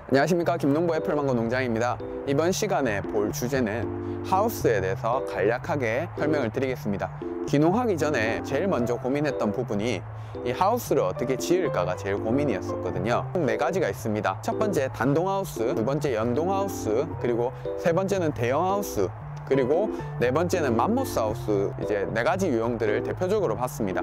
안녕하십니까, 김농부 애플망고 농장입니다. 이번 시간에 볼 주제는 하우스에 대해서 간략하게 설명을 드리겠습니다. 귀농하기 전에 제일 먼저 고민했던 부분이 이 하우스를 어떻게 지을까가 제일 고민이었었거든요. 총 4가지가 있습니다. 첫 번째 단동하우스, 두 번째 연동하우스, 그리고 세 번째는 대형하우스, 그리고 네 번째는 맘모스 하우스, 이제 4가지 유형들을 대표적으로 봤습니다.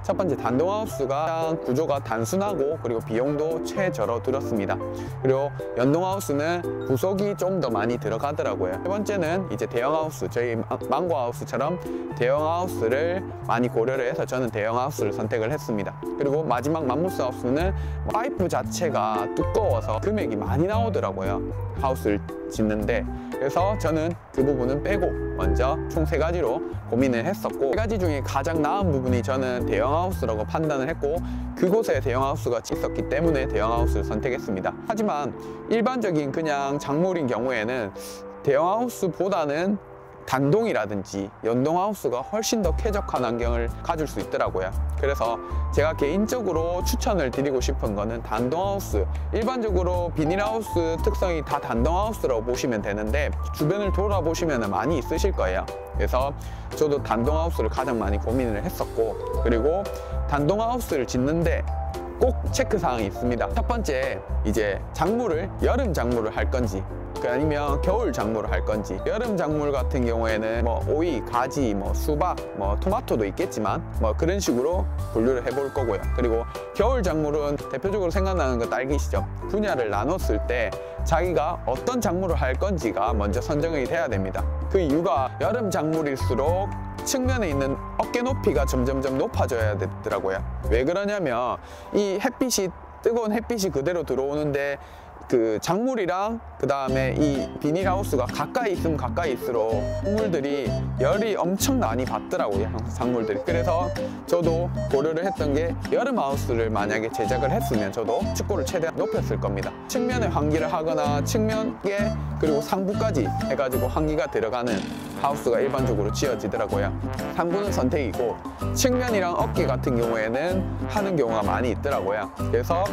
첫 번째 단동하우스가 구조가 단순하고 그리고 비용도 최저로 들었습니다. 그리고 연동하우스는 구속이 좀 더 많이 들어가더라고요. 세 번째는 이제 대형하우스, 저희 망고하우스처럼 대형하우스를 많이 고려를 해서 저는 대형하우스를 선택을 했습니다. 그리고 마지막 맘모스 하우스는 파이프 자체가 두꺼워서 금액이 많이 나오더라고요, 하우스를 짓는데. 그래서 저는 그 부분은 빼고 먼저 총 3가지로 고민을 했었고, 3가지 중에 가장 나은 부분이 저는 대형하우스라고 판단을 했고, 그곳에 대형하우스가 있었기 때문에 대형하우스를 선택했습니다. 하지만 일반적인 그냥 작물인 경우에는 대형하우스보다는 단동이라든지 연동하우스가 훨씬 더 쾌적한 환경을 가질 수 있더라고요. 그래서 제가 개인적으로 추천을 드리고 싶은 거는 단동하우스. 일반적으로 비닐하우스 특성이 다 단동하우스라고 보시면 되는데 주변을 돌아보시면 많이 있으실 거예요. 그래서 저도 단동하우스를 가장 많이 고민을 했었고, 그리고 단동하우스를 짓는데 꼭 체크사항이 있습니다. 첫 번째, 이제 작물을 여름 작물을 할 건지 아니면 겨울 작물을 할 건지. 여름 작물 같은 경우에는 뭐 오이, 가지, 뭐 수박, 뭐 토마토도 있겠지만 뭐 그런 식으로 분류를 해볼 거고요. 그리고 겨울 작물은 대표적으로 생각나는 거 딸기시죠. 분야를 나눴을 때 자기가 어떤 작물을 할 건지가 먼저 선정이 돼야 됩니다. 그 이유가 여름 작물일수록 측면에 있는 어깨 높이가 점점점 높아져야 되더라고요. 왜 그러냐면 이 햇빛이, 뜨거운 햇빛이 그대로 들어오는데 그 작물이랑 그 다음에 이 비닐하우스가 가까이 있으면 가까이일수록 작물들이 열이 엄청 많이 받더라고요, 작물들이. 그래서 저도 고려를 했던 게 여름 하우스를 만약에 제작을 했으면 저도 측고를 최대한 높였을 겁니다. 측면에 환기를 하거나 측면에 그리고 상부까지 해가지고 환기가 들어가는 하우스가 일반적으로 지어지더라고요. 상부는 선택이고 측면이랑 어깨 같은 경우에는 하는 경우가 많이 있더라고요. 그래서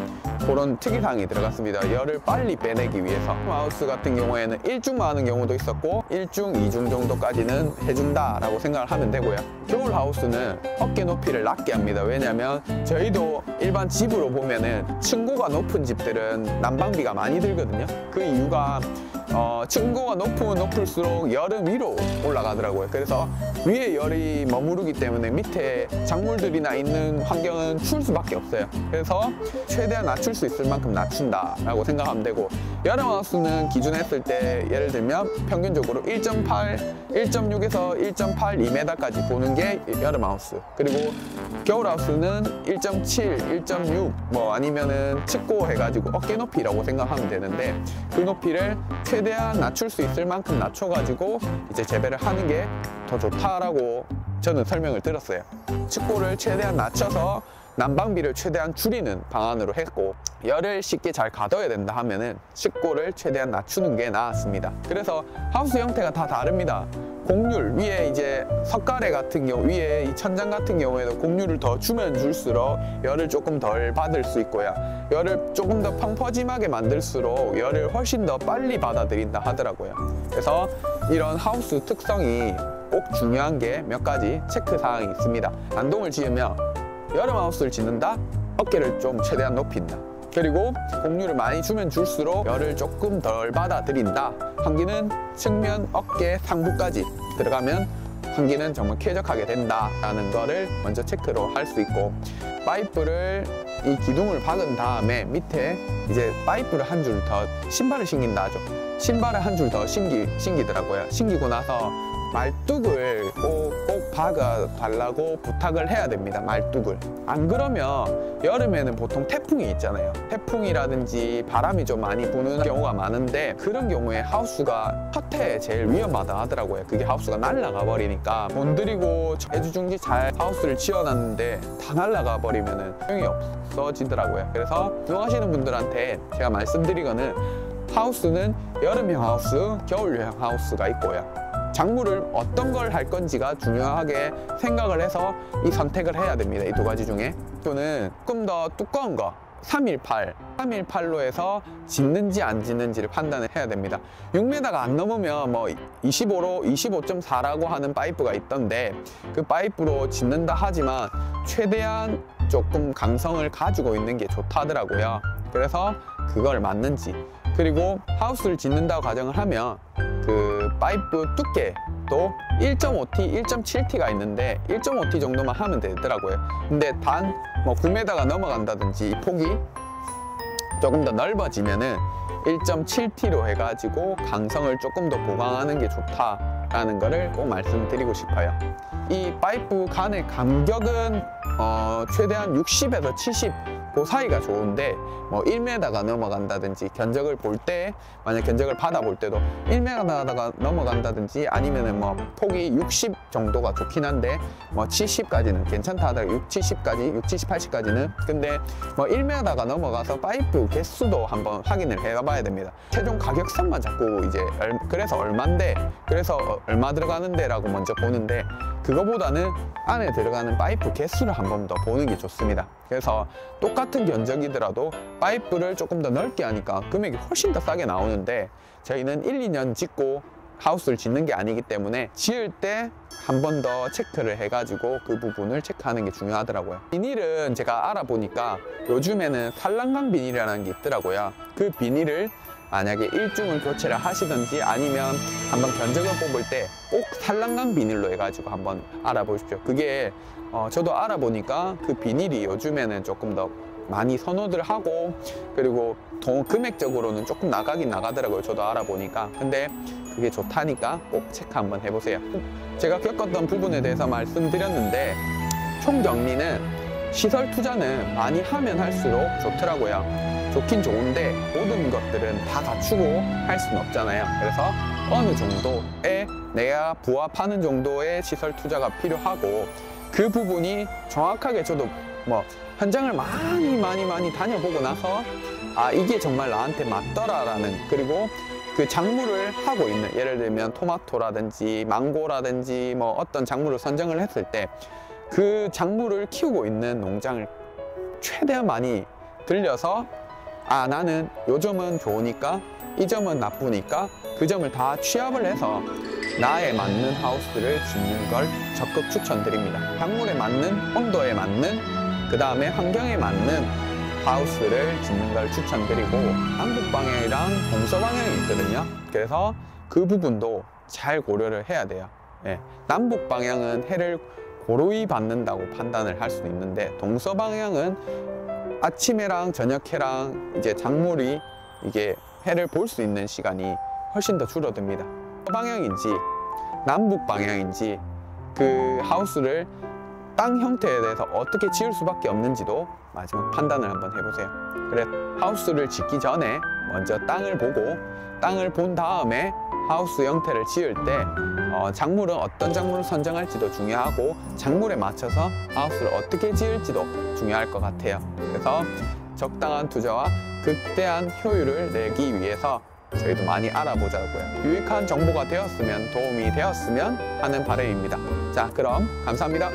그런 특이사항이 들어갔습니다. 열을 빨리 빼내기 위해서. 하우스 같은 경우에는 1중만 하는 경우도 있었고 1중, 2중 정도까지는 해준다라고 생각을 하면 되고요. 겨울 하우스는 어깨 높이를 낮게 합니다. 왜냐면 저희도 일반 집으로 보면은 층고가 높은 집들은 난방비가 많이 들거든요. 그 이유가 층고가 높으면 높을수록 열은 위로 올라가더라고요. 그래서 위에 열이 머무르기 때문에 밑에 작물들이나 있는 환경은 추울 수밖에 없어요. 그래서 최대한 낮출 수 있을 만큼 낮춘다라고 생각하면 되고, 여름 하우스는 기준했을 때 예를 들면 평균적으로 1.8, 1.6에서 1.8, 2m까지 보는 게 여름 하우스. 그리고 겨울 하우스는 1.7, 1.6 뭐 아니면은 측고 해가지고 어깨 높이라고 생각하면 되는데, 그 높이를 최대한 낮출 수 있을 만큼 낮춰가지고 이제 재배를 하는 게 더 좋다라고 저는 설명을 들었어요. 측고를 최대한 낮춰서 난방비를 최대한 줄이는 방안으로 했고, 열을 쉽게 잘 가둬야 된다 하면은 측고를 최대한 낮추는 게 나았습니다. 그래서 하우스 형태가 다 다릅니다. 곡률 위에 이제 석가래 같은 경우, 위에 이 천장 같은 경우에도 곡률을 더 주면 줄수록 열을 조금 덜 받을 수 있고요. 열을 조금 더 펑퍼짐하게 만들수록 열을 훨씬 더 빨리 받아들인다 하더라고요. 그래서 이런 하우스 특성이 꼭 중요한 게 몇 가지 체크 사항이 있습니다. 단동을 지으면 여름 하우스를 짓는다? 어깨를 좀 최대한 높인다. 그리고 곡률을 많이 주면 줄수록 열을 조금 덜 받아들인다. 환기는 측면, 어깨, 상부까지 들어가면 환기는 정말 쾌적하게 된다라는 거를 먼저 체크로 할 수 있고, 파이프를 이 기둥을 박은 다음에 밑에 이제 파이프를 한 줄 더, 신발을 신긴다 하죠. 신발을 한 줄 더 신기더라고요. 신기고 나서 말뚝을 꼭 박아 달라고 부탁을 해야 됩니다. 말뚝을. 안 그러면 여름에는 보통 태풍이 있잖아요. 태풍이라든지 바람이 좀 많이 부는 경우가 많은데, 그런 경우에 하우스가 첫 해에 제일 위험하다 하더라고요. 그게 하우스가 날아가 버리니까 돈 들이고 애주중지 잘 하우스를 지어놨는데 다 날아가 버리면은 소용이 없어지더라고요. 그래서 이용하시는 분들한테 제가 말씀드리거는, 하우스는 여름형 하우스, 겨울형 하우스가 있고요. 작물을 어떤 걸 할 건지가 중요하게 생각을 해서 이 선택을 해야 됩니다. 이 2가지 중에. 또는 조금 더 두꺼운 거, 318로 해서 짖는지 안 짖는지를 판단을 해야 됩니다. 6m가 안 넘으면 뭐 25.4라고 하는 파이프가 있던데 그 파이프로 짖는다 하지만 최대한 조금 강성을 가지고 있는 게 좋다더라고요. 그래서 그걸 맞는지, 그리고 하우스를 짓는다고 가정을 하면 그 파이프 두께도 1.5T, 1.7T가 있는데 1.5T 정도만 하면 되더라고요. 근데 단 뭐 9m가 넘어간다든지 이 폭이 조금 더 넓어지면은 1.7T로 해가지고 강성을 조금 더 보강하는 게 좋다라는 거를 꼭 말씀드리고 싶어요. 이 파이프 간의 간격은 최대한 60에서 70 그 사이가 좋은데 뭐 1m가 넘어간다든지 견적을 볼 때, 만약 견적을 받아 볼 때도 1m가 넘어간다든지 아니면은 뭐 폭이 60 정도가 좋긴 한데 뭐 70까지는 괜찮다 하더라고요. 70까지, 70, 80까지는. 근데 뭐 1m가 넘어가서 파이프 개수도 한번 확인을 해 봐야 됩니다. 최종 가격선만 자꾸 이제 그래서 얼만데, 그래서 얼마 들어가는데 라고 먼저 보는데, 그거보다는 안에 들어가는 파이프 개수를 한 번 더 보는 게 좋습니다. 그래서 똑같은 견적이더라도 파이프를 조금 더 넓게 하니까 금액이 훨씬 더 싸게 나오는데, 저희는 1, 2년 짓고 하우스를 짓는 게 아니기 때문에 지을 때 한 번 더 체크를 해가지고 그 부분을 체크하는 게 중요하더라고요. 비닐은 제가 알아보니까 요즘에는 산란강 비닐이라는 게 있더라고요. 그 비닐을 만약에 일중을 교체를 하시든지 아니면 한번 견적을 뽑을 때 꼭 산란강 비닐로 해가지고 한번 알아보십시오. 그게 저도 알아보니까 그 비닐이 요즘에는 조금 더 많이 선호들 하고, 그리고 금액적으로는 조금 나가긴 나가더라고요. 저도 알아보니까. 근데 그게 좋다니까 꼭 체크 한번 해보세요. 제가 겪었던 부분에 대해서 말씀드렸는데, 총정리는 시설 투자는 많이 하면 할수록 좋더라고요. 좋긴 좋은데 모든 것들은 다 갖추고 할 수는 없잖아요. 그래서 어느 정도의 내가 부합하는 정도의 시설 투자가 필요하고, 그 부분이 정확하게 저도 뭐 현장을 많이 다녀보고 나서 아, 이게 정말 나한테 맞더라라는, 그리고 그 작물을 하고 있는, 예를 들면 토마토라든지 망고라든지 뭐 어떤 작물을 선정을 했을 때 그 작물을 키우고 있는 농장을 최대한 많이 들려서 아, 나는 요 점은 좋으니까 이 점은 나쁘니까 그 점을 다 취합을 해서 나에 맞는 하우스를 짓는 걸 적극 추천드립니다. 작물에 맞는, 온도에 맞는, 그 다음에 환경에 맞는 하우스를 짓는 걸 추천드리고, 남북 방향이랑 동서 방향이 있거든요. 그래서 그 부분도 잘 고려를 해야 돼요. 예. 남북 방향은 해를 고루히 받는다고 판단을 할 수 있는데, 동서 방향은 아침에랑 저녁해랑 이제 작물이 이게 해를 볼 수 있는 시간이 훨씬 더 줄어듭니다. 방향인지 남북 방향인지 그 하우스를 땅 형태에 대해서 어떻게 지을 수밖에 없는지도 마지막 판단을 한번 해보세요. 그래, 하우스를 짓기 전에 먼저 땅을 보고, 땅을 본 다음에 하우스 형태를 지을 때 작물은 어떤 작물을 선정할지도 중요하고, 작물에 맞춰서 하우스를 어떻게 지을지도 중요할 것 같아요. 그래서 적당한 투자와 극대한 효율을 내기 위해서 저희도 많이 알아보자고요. 유익한 정보가 되었으면, 도움이 되었으면 하는 바람입니다. 자, 그럼 감사합니다.